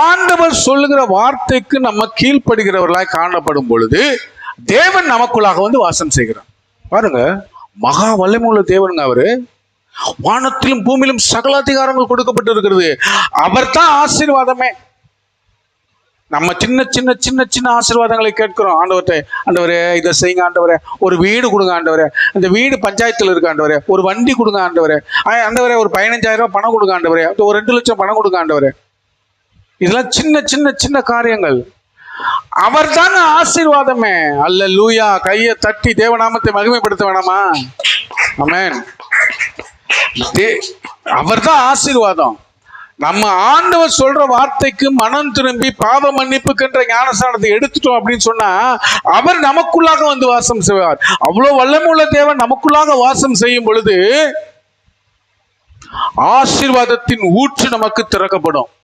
ஆண்டவர் சொல்லுகிற வார்த்தைக்கு நம்ம கீழ்ப்படுகிறவர்களாய் காணப்படும் பொழுது தேவன் நமக்குள்ளாக வந்து வாசம் செய்கிறார். பாருங்க, மகா வல்லமையுள்ள தேவனுங்க அவரு. வானத்திலும் பூமியிலும் சகல அதிகாரங்கள் கொடுக்கப்பட்டு இருக்கிறது. அவர் தான் ஆசீர்வாதமே. நம்ம சின்ன சின்ன சின்ன சின்ன ஆசீர்வாதங்களை கேட்கிறோம். ஆண்டவர்கிட்ட, ஆண்டவரே இதை செய்யுங்க ஆண்டவரே, ஒரு வீடு கொடுங்க ஆண்டவரே, இந்த வீடு பஞ்சாயத்தில் இருக்கு ஆண்டவரே, ஒரு வண்டி கொடுங்க ஆண்டவரே, ஆண்டவரே ஒரு 15,000 ரூபாய் பணம் கொடுங்க ஆண்டவரே, ஒரு 2 லட்சம் பணம் கொடுங்க ஆண்டவரே. இதெல்லாம் சின்ன சின்ன சின்ன காரியங்கள். அவர் தாங்க ஆசீர்வாதமே. அல்லேலூயா. கையை தட்டி தேவநாமத்தை மகிமைப்படுத்த வேணாமா? ஆமென். அவர் தான் ஆசீர்வாதம். நம்ம ஆண்டவர் சொல்ற வார்த்தைக்கு மனம் திரும்பி பாவ மன்னிப்புக்குன்ற ஞானஸ்நானத்தை எடுத்துட்டோம் அப்படின்னு சொன்னா அவர் நமக்குள்ளாக வந்து வாசம் செய்வார். அவ்வளவு வல்லமையுள்ள தேவன் நமக்குள்ளாக வாசம் செய்யும் பொழுது ஆசீர்வாதத்தின் ஊற்று நமக்கு திறக்கப்படும்.